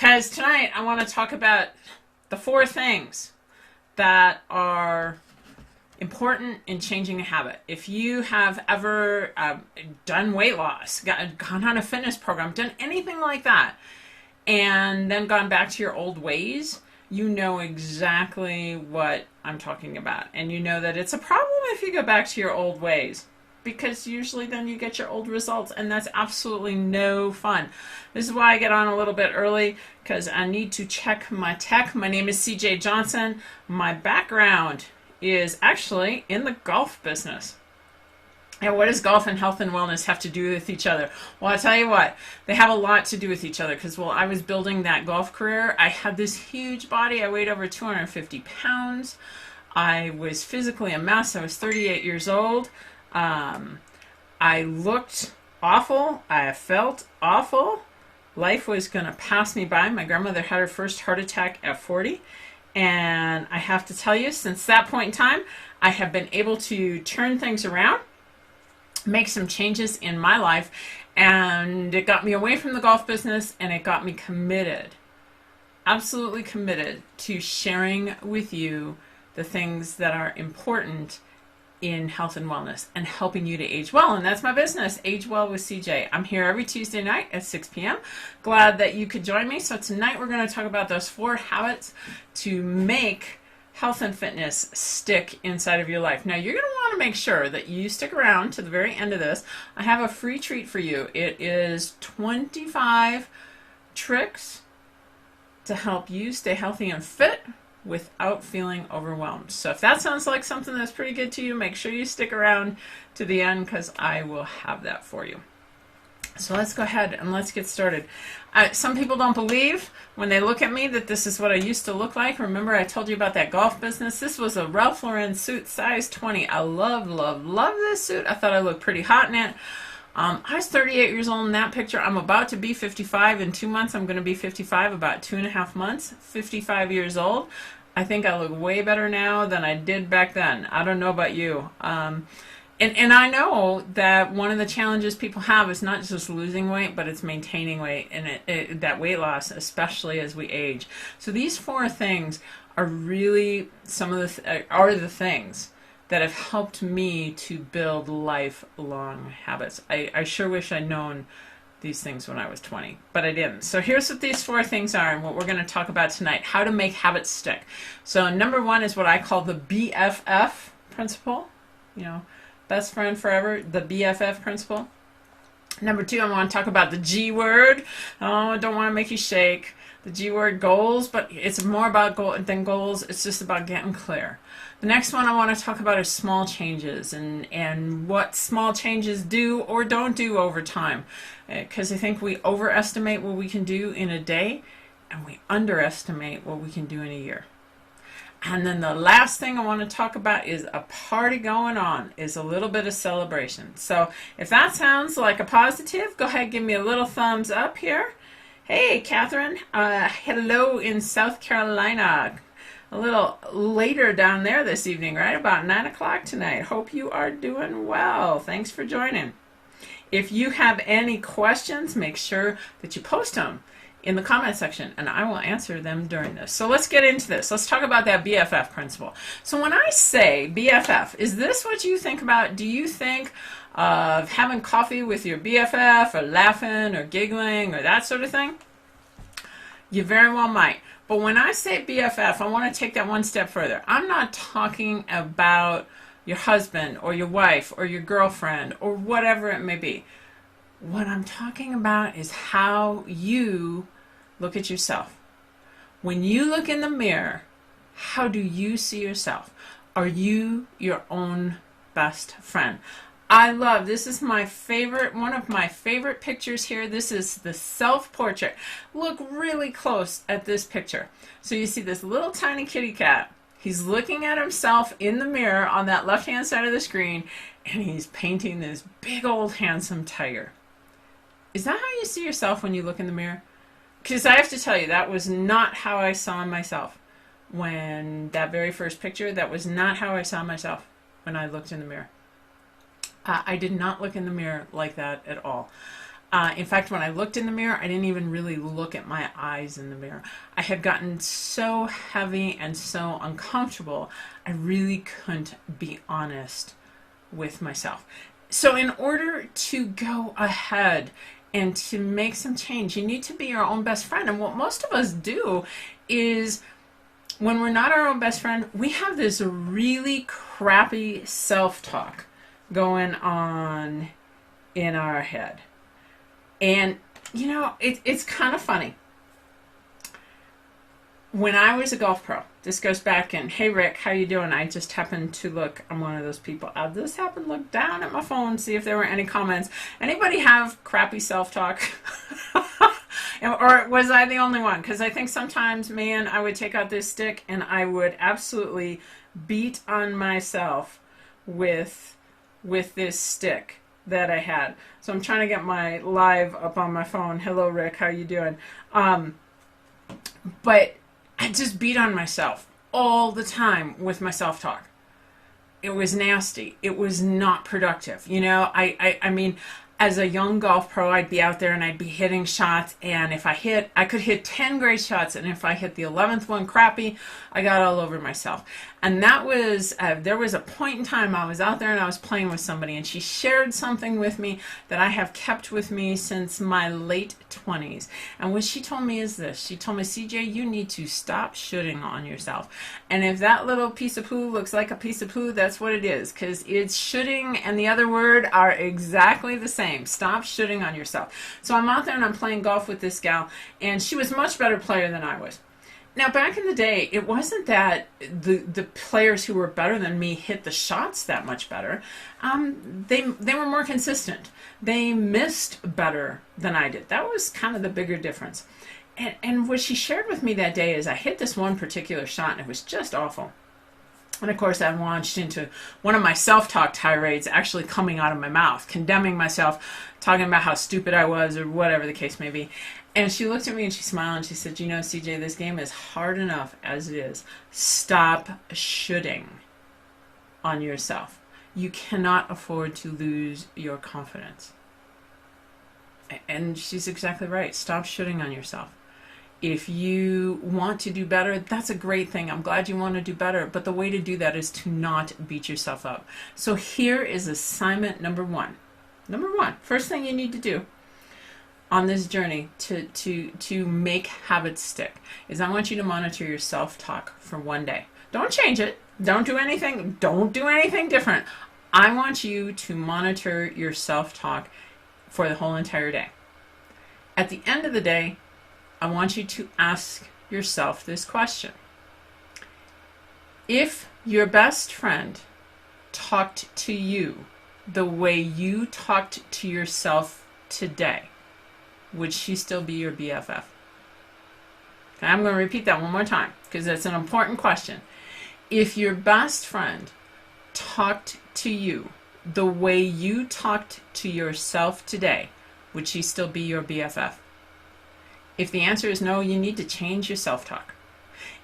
Because tonight I want to talk about the 4 things that are important in changing a habit. If you have ever done weight loss, gone on a fitness program, done anything like that, and then gone back to your old ways, you know exactly what I'm talking about. And you know that it's a problem if you go back to your old ways, because usually then you get your old results, and that's absolutely no fun. This is why I get on a little bit early, because I need to check my tech. My name is CJ Johnson. My background is actually in the golf business. And what does golf and health and wellness have to do with each other? Well, I'll tell you what, they have a lot to do with each other, because while I was building that golf career, I had this huge body. I weighed over 250 pounds. I was physically a mess. I was 38 years old. I looked awful. I felt awful. Life was going to pass me by. My grandmother had her first heart attack at 40. And I have to tell you, since that point in time, I have been able to turn things around, make some changes in my life, and it got me away from the golf business, and it got me committed, absolutely committed to sharing with you the things that are important in health and wellness and helping you to age well. And that's my business, Age Well with CJ. I'm here every Tuesday night at 6 p.m. Glad that you could join me. So tonight we're going to talk about those 4 habits to make health and fitness stick inside of your life. Now, you're going to want to make sure that you stick around to the very end of this. I have a free treat for you. It is 25 tricks to help you stay healthy and fit without feeling overwhelmed. So if that sounds like something that's pretty good to you, make sure you stick around to the end, because I will have that for you. So let's go ahead and let's get started. Some people don't believe when they look at me that this is what I used to look like. Remember, I told you about that golf business? This was a Ralph Lauren suit, size 20. I love this suit. I thought I looked pretty hot in it. I was 38 years old in that picture. I'm about to be 55 in 2 months. I'm going to be 55 about 2.5 months. 55 years old. I think I look way better now than I did back then. I don't know about you. And I know that one of the challenges people have is not just losing weight, but it's maintaining weight, and that weight loss, especially as we age. So these 4 things are really the things that have helped me to build lifelong habits. I sure wish I'd known these things when I was 20, but I didn't. So here's what these 4 things are and what we're going to talk about tonight, how to make habits stick. So number 1 is what I call the BFF principle, best friend forever, the BFF principle. Number 2, I want to talk about the G word. Oh, I don't want to make you shake. The G word, goals, but it's more about than goals. It's just about getting clear. The next one I want to talk about is small changes and what small changes do or don't do over time. Because I think we overestimate what we can do in a day, and we underestimate what we can do in a year. And then the last thing I want to talk about is a party going on, is a little bit of celebration. So if that sounds like a positive, go ahead and give me a little thumbs up here. Hey, Catherine. Hello in South Carolina. A little later down there this evening, right? About 9 o'clock tonight. Hope you are doing well. Thanks for joining. If you have any questions, make sure that you post them in the comment section, and I will answer them during this. So let's get into this. Let's talk about that BFF principle. So when I say BFF, is this what you think about? Do you think of having coffee with your BFF, or laughing or giggling or that sort of thing? You very well might. But when I say BFF, I want to take that one step further. I'm not talking about your husband or your wife or your girlfriend or whatever it may be. What I'm talking about is how you look at yourself. When you look in the mirror, how do you see yourself? Are you your own best friend? This is my favorite, one of my favorite pictures here. This is the self-portrait. Look really close at this picture. So you see this little tiny kitty cat. He's looking at himself in the mirror on that left-hand side of the screen, and he's painting this big old handsome tiger. Is that how you see yourself when you look in the mirror? Because I have to tell you, that was not how I saw myself when that very first picture. That was not how I saw myself when I looked in the mirror. I did not look in the mirror like that at all. In fact, when I looked in the mirror, I didn't even really look at my eyes in the mirror. I had gotten so heavy and so uncomfortable, I really couldn't be honest with myself. So in order to go ahead and to make some change, you need to be your own best friend. And what most of us do is, when we're not our own best friend, we have this really crappy self-talk going on in our head. And, you know, it's kind of funny. When I was a golf pro, this goes back in, hey, Rick, how you doing? I just happened to look, I'm one of those people. I just happened to look down at my phone, see if there were any comments. Anybody have crappy self-talk? Or was I the only one? Because I think sometimes, man, I would take out this stick and I would absolutely beat on myself with this stick that I had. So I'm trying to get my live up on my phone. Hello, Rick. How you doing? But I just beat on myself all the time with my self-talk. It was nasty. It was not productive. You know, I mean, as a young golf pro, I'd be out there and I'd be hitting shots, and if I could hit 10 great shots, and if I hit the 11th one crappy, I got all over myself. And that was, there was a point in time I was out there and I was playing with somebody, and she shared something with me that I have kept with me since my late 20s. And what she told me is this. She told me, CJ, you need to stop shooting on yourself. And if that little piece of poo looks like a piece of poo, that's what it is, because it's shooting and the other word are exactly the same. Stop shooting on yourself. So I'm out there and I'm playing golf with this gal, and she was a much better player than I was. Now, back in the day, it wasn't that the players who were better than me hit the shots that much better. They were more consistent. They missed better than I did. That was kind of the bigger difference. And what she shared with me that day is I hit this one particular shot, and it was just awful. And of course, I launched into one of my self-talk tirades, actually coming out of my mouth, condemning myself, talking about how stupid I was, or whatever the case may be. And she looked at me and she smiled and she said, you know, CJ, this game is hard enough as it is. Stop shooting on yourself. You cannot afford to lose your confidence. And she's exactly right. Stop shooting on yourself. If you want to do better, that's a great thing. I'm glad you want to do better. But the way to do that is to not beat yourself up. So here is assignment number one. Number one, first thing you need to do on this journey to make habits stick is I want you to monitor your self-talk for one day. Don't change it. Don't do anything. Don't do anything different. I want you to monitor your self-talk for the whole entire day. At the end of the day, I want you to ask yourself this question. If your best friend talked to you the way you talked to yourself today, would she still be your BFF? Okay, I'm going to repeat that one more time because it's an important question. If your best friend talked to you the way you talked to yourself today, would she still be your BFF? If the answer is no, you need to change your self-talk.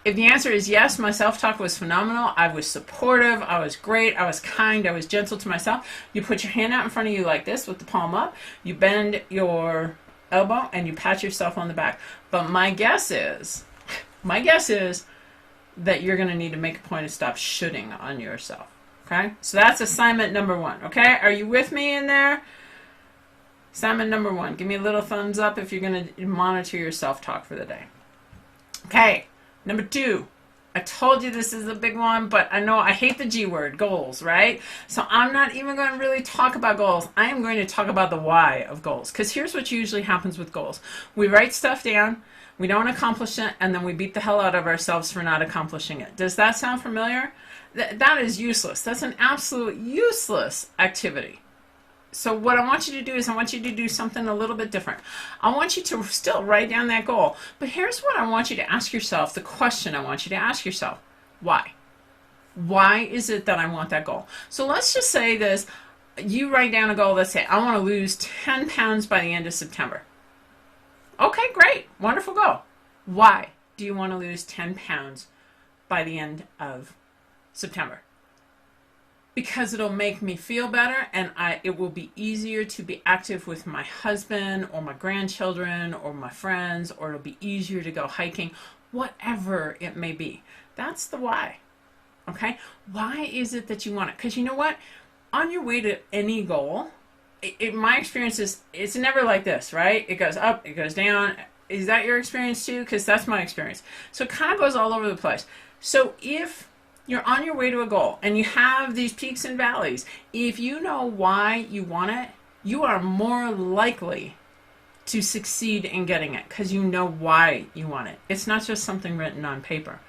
If the answer is yes, my self-talk was phenomenal, I was supportive, I was great, I was kind, I was gentle to myself, you put your hand out in front of you like this with the palm up, you bend your elbow, and you pat yourself on the back. But my guess is that you're going to need to make a point to stop shooting on yourself. Okay? So that's assignment number one. Okay? Are you with me in there? Assignment number one. Give me a little thumbs up if you're going to monitor your self-talk for the day. Okay. Number two. I told you this is a big one, but I know I hate the G word, goals, right? So I'm not even going to really talk about goals. I am going to talk about the why of goals. Because here's what usually happens with goals. We write stuff down, we don't accomplish it, and then we beat the hell out of ourselves for not accomplishing it. Does that sound familiar? That is useless. That's an absolute useless activity. So what I want you to do is I want you to do something a little bit different. I want you to still write down that goal. But here's what I want you to ask yourself, the question I want you to ask yourself. Why? Why is it that I want that goal? So let's just say this. You write down a goal. Let's say I want to lose 10 pounds by the end of September. Okay, great. Wonderful goal. Why do you want to lose 10 pounds by the end of September? because it'll make me feel better, and it will be easier to be active with my husband or my grandchildren or my friends, or it'll be easier to go hiking, whatever it may be. That's the why. Okay? Why is it that you want it? Because you know what? On your way to any goal, my experience is it's never like this, right? It goes up, it goes down. Is that your experience too? Because that's my experience. So it kind of goes all over the place. So if you're on your way to a goal and you have these peaks and valleys, if you know why you want it, you are more likely to succeed in getting it because you know why you want it. It's not just something written on paper.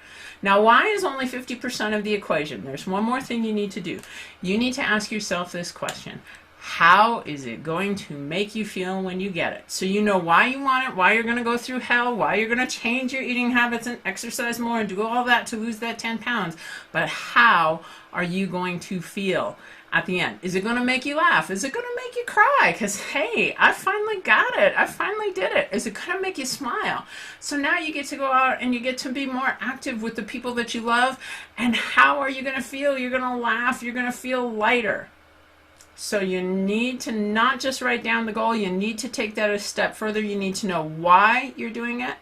Now, why is only 50% of the equation? There's one more thing you need to do. You need to ask yourself this question. How is it going to make you feel when you get it? So you know why you want it, why you're going to go through hell, why you're going to change your eating habits and exercise more and do all that to lose that 10 pounds. But how are you going to feel at the end? Is it going to make you laugh? Is it going to make you cry? Because, hey, I finally got it. I finally did it. Is it going to make you smile? So now you get to go out and you get to be more active with the people that you love. And how are you going to feel? You're going to laugh. You're going to feel lighter. So you need to not just write down the goal. You need to take that a step further. You need to know why you're doing it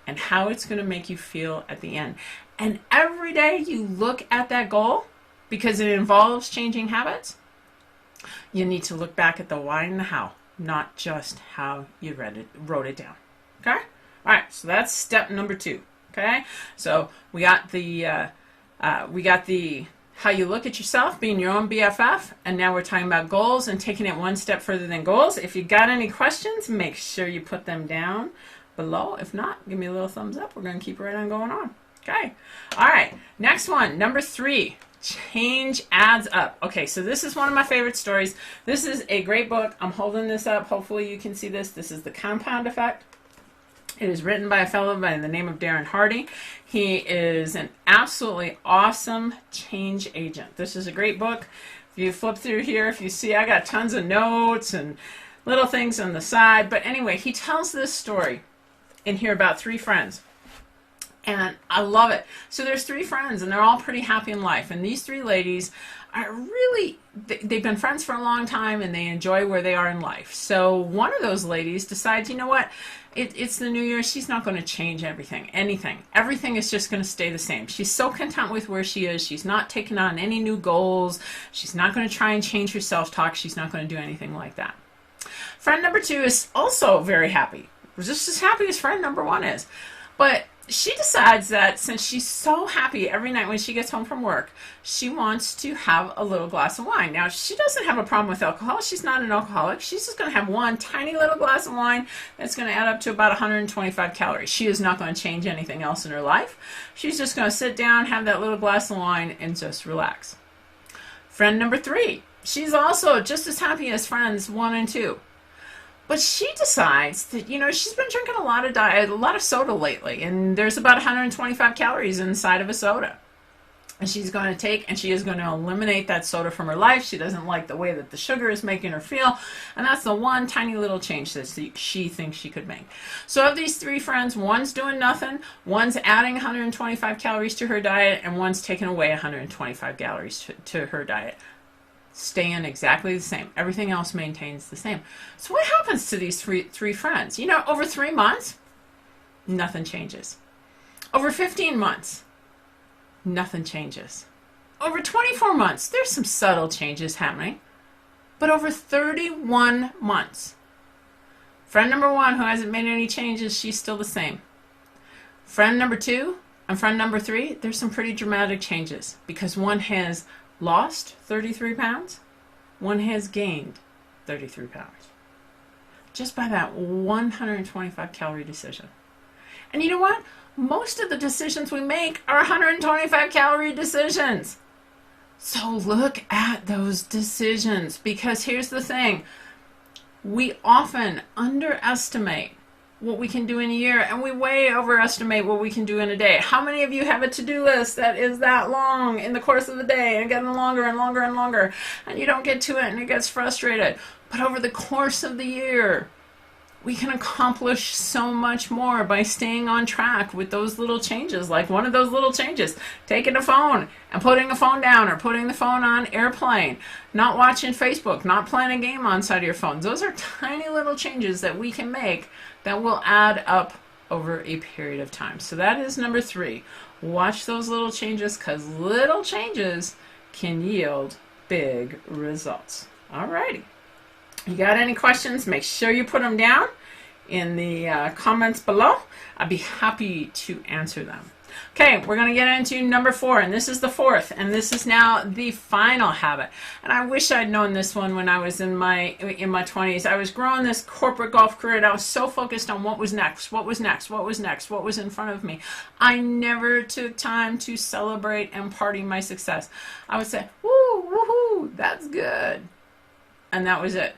and how it's going to make you feel at the end. And every day you look at that goal, because it involves changing habits, you need to look back at the why and the how, not just how you wrote it down. Okay? All right, so that's step number 2. Okay? So we got the how you look at yourself, being your own BFF, and now we're talking about goals and taking it one step further than goals. If you got any questions, make sure you put them down below. If not, give me a little thumbs up. We're going to keep right on going on. Okay. All right. Next one, number 3. Change adds up. Okay, so this is one of my favorite stories. This is a great book. I'm holding this up. Hopefully you can see this. This is The Compound Effect. It is written by a fellow by the name of Darren Hardy. He is an absolutely awesome change agent. This is a great book. If you flip through here, if you see, I got tons of notes and little things on the side. But anyway, he tells this story in here about 3 friends. And I love it. So there's 3 friends, and they're all pretty happy in life. And these 3 ladies are really, they've been friends for a long time, and they enjoy where they are in life. So one of those ladies decides, you know what? It's the new year. She's not going to change anything. Everything is just going to stay the same. She's so content with where she is. She's not taking on any new goals. She's not going to try and change her self-talk. She's not going to do anything like that. Friend number 2 is also very happy. Just as happy as friend number 1 is. But she decides that since she's so happy every night when she gets home from work, she wants to have a little glass of wine. Now, she doesn't have a problem with alcohol. She's not an alcoholic. She's just going to have one tiny little glass of wine that's going to add up to about 125 calories. She is not going to change anything else in her life. She's just going to sit down, have that little glass of wine, and just relax. Friend number 3, she's also just as happy as friends 1 and 2. But she decides that, she's been drinking a lot of soda lately, and there's about 125 calories inside of a soda. And she's going to take, and she is going to eliminate that soda from her life. She doesn't like the way that the sugar is making her feel, and that's the one tiny little change that she thinks she could make. So of these 3 friends, one's doing nothing, one's adding 125 calories to her diet, and one's taking away 125 calories to her diet. Staying exactly the same. Everything else maintains the same. So what happens to these three friends? Over 3 months, nothing changes. Over 15 months, nothing changes. Over 24 months, there's some subtle changes happening. But over 31 months, friend number 1 who hasn't made any changes, she's still the same. Friend number 2 and friend number 3, there's some pretty dramatic changes because one has lost 33 pounds, one has gained 33 pounds. Just by that 125 calorie decision. And you know what? Most of the decisions we make are 125 calorie decisions. So look at those decisions, because here's the thing. We often underestimate what we can do in a year, and we way overestimate what we can do in a day. How many of you have a to-do list that is that long in the course of the day and getting longer and longer and longer, and you don't get to it and it gets frustrated? But over the course of the year, we can accomplish so much more by staying on track with those little changes. Like one of those little changes, taking a phone and putting the phone down, or putting the phone on airplane, not watching Facebook, not playing a game on side of your phone. Those are tiny little changes that we can make that will add up over a period of time. So that is number 3. Watch those little changes, because little changes can yield big results. Alrighty. You got any questions? Make sure you put them down in the comments below. I'd be happy to answer them. Okay, we're going to get into number 4, and this is the 4th, and this is now the final habit. And I wish I'd known this one when I was in my 20s. I was growing this corporate golf career, and I was so focused on what was next, what was next, what was next, what was in front of me. I never took time to celebrate and party my success. I would say, woo, woohoo, that's good. And that was it.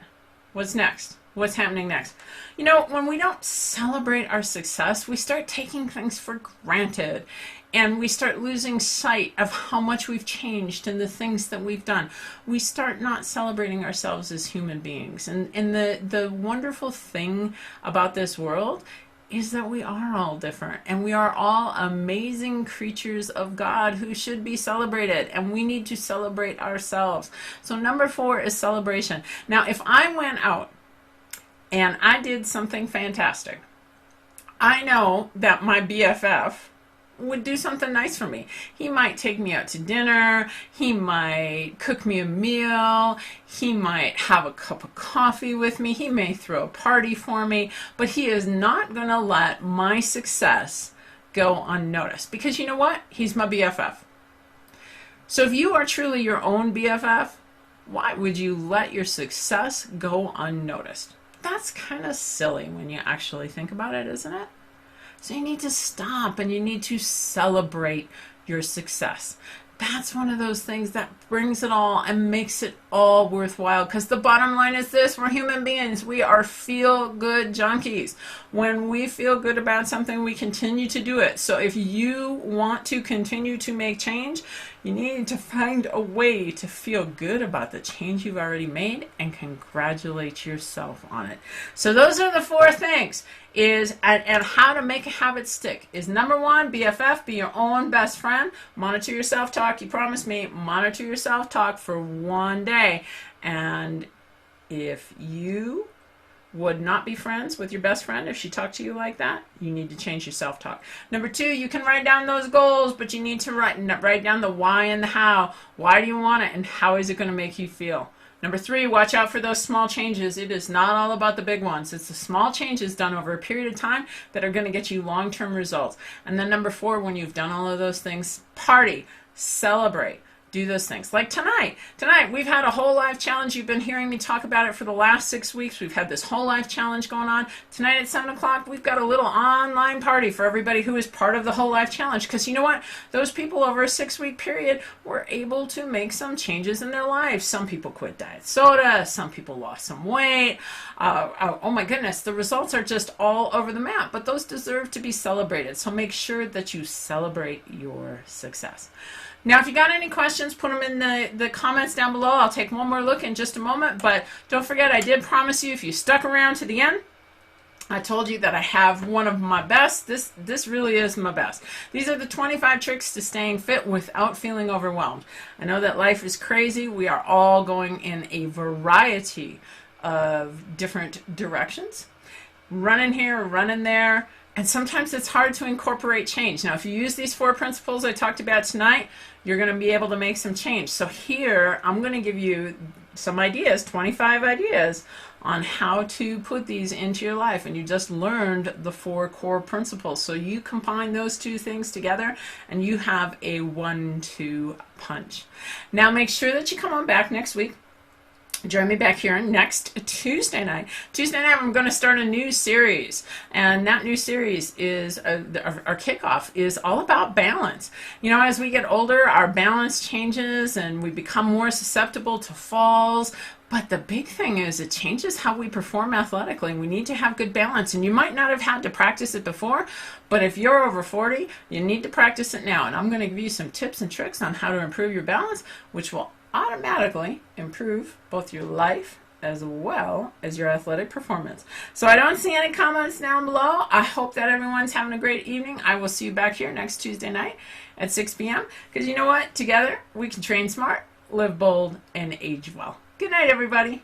What's next? What's happening next? You know, when we don't celebrate our success, we start taking things for granted, and we start losing sight of how much we've changed and the things that we've done. We start not celebrating ourselves as human beings. And the wonderful thing about this world is that we are all different, and we are all amazing creatures of God who should be celebrated, and we need to celebrate ourselves. So number 4 is celebration. Now, if I went out and I did something fantastic, I know that my BFF would do something nice for me. He might take me out to dinner, he might cook me a meal, he might have a cup of coffee with me, he may throw a party for me, but he is not going to let my success go unnoticed, because you know what? He's my BFF. So if you are truly your own BFF, why would you let your success go unnoticed? That's kind of silly when you actually think about it, isn't it? So you need to stop, and you need to celebrate your success. That's one of those things that brings it all and makes it all worthwhile, because the bottom line is this: we're human beings. We are feel-good junkies. When we feel good about something, we continue to do it. So if you want to continue to make change, you need to find a way to feel good about the change you've already made and congratulate yourself on it. So those are the 4 things. And how to make a habit stick is number 1, BFF, be your own best friend. Monitor your self-talk. You promised me, monitor your self-talk for 1 day. And if you would not be friends with your best friend if she talked to you like that, you need to change your self-talk. Number 2, you can write down those goals, but you need to write down the why and the how. Why do you want it, and how is it going to make you feel? Number 3, watch out for those small changes. It is not all about the big ones. It's the small changes done over a period of time that are going to get you long-term results. And then number 4, when you've done all of those things, party, celebrate. Do those things. Like tonight. Tonight, we've had a whole life challenge. You've been hearing me talk about it for the last 6 weeks. We've had this whole life challenge going on. Tonight at 7 o'clock, we've got a little online party for everybody who is part of the whole life challenge. Because you know what? Those people over a 6-week period were able to make some changes in their lives. Some people quit diet soda. Some people lost some weight. Oh my goodness, the results are just all over the map. But those deserve to be celebrated. So make sure that you celebrate your success. Now, if you got any questions, put them in the comments down below. I'll take one more look in just a moment. But don't forget, I did promise you, if you stuck around to the end, I told you that I have one of my best. This really is my best. These are the 25 tricks to staying fit without feeling overwhelmed. I know that life is crazy. We are all going in a variety of different directions. Running here, running there. And sometimes it's hard to incorporate change. Now, if you use these 4 principles I talked about tonight, you're going to be able to make some change. So here, I'm going to give you some ideas, 25 ideas, on how to put these into your life. And you just learned the 4 core principles. So you combine those 2 things together, and you have a 1-2 punch. Now, make sure that you come on back next week. Join me back here next Tuesday night. Tuesday night, I'm going to start a new series. And that new series is, our kickoff is all about balance. You know, as we get older, our balance changes and we become more susceptible to falls. But the big thing is it changes how we perform athletically. We need to have good balance. And you might not have had to practice it before, but if you're over 40, you need to practice it now. And I'm going to give you some tips and tricks on how to improve your balance, which will automatically improve both your life as well as your athletic performance. So I don't see any comments down below. I hope that everyone's having a great evening. I will see you back here next Tuesday night at 6 p.m. Because you know what? Together, we can train smart, live bold, and age well. Good night, everybody.